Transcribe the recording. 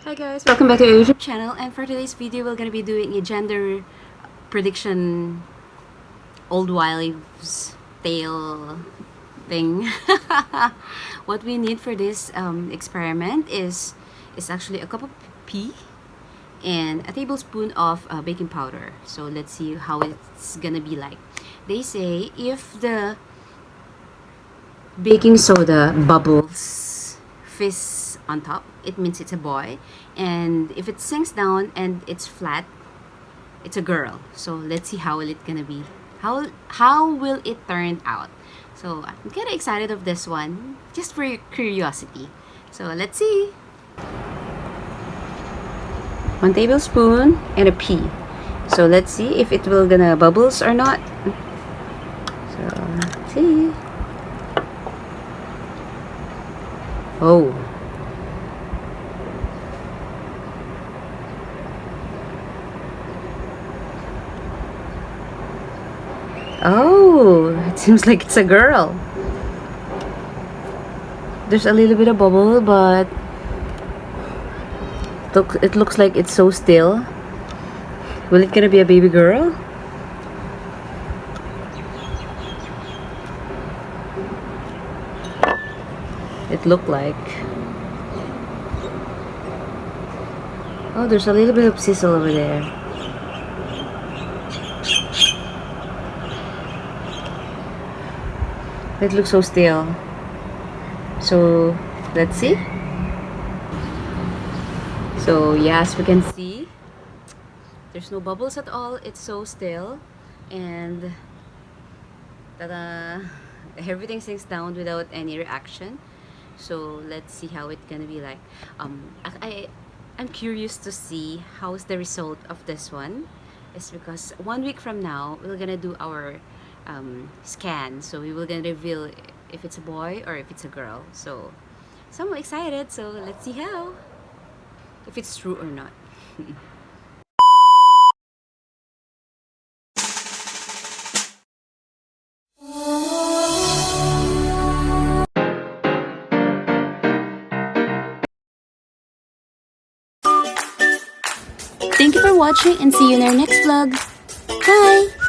Hi guys, welcome back to our YouTube channel, and for today's video we're gonna be doing a gender prediction old wives tale thing. What we need for this experiment is actually a cup of pea and a tablespoon of baking powder. So let's see how it's gonna be like. They say if the baking soda bubbles, fizz on top, it means it's a boy, and if it sinks down and it's flat, it's a girl. So let's see how will it gonna be, how will it turn out. So I'm kind of excited of this one, just for your curiosity. So let's see. 1 tablespoon and a pea. So let's see if it will gonna bubbles or not. So let's see. Oh. Oh, it seems like it's a girl. There's a little bit of bubble, but it looks like it's so still. Will it gonna be a baby girl? It looked like. Oh, there's a little bit of sizzle over there. It looks so still. So let's see. So yes, we can see there's no bubbles at all. It's so still, and ta-da! Everything sinks down without any reaction. So let's see how it's gonna be like. I'm curious to see how's the result of this one. It's because 1 week from now we're gonna do our scan, so we will gonna reveal if it's a boy or if it's a girl. So I'm excited. So let's see how, if it's true or not. Thank you for watching and see you in our next vlog. Bye!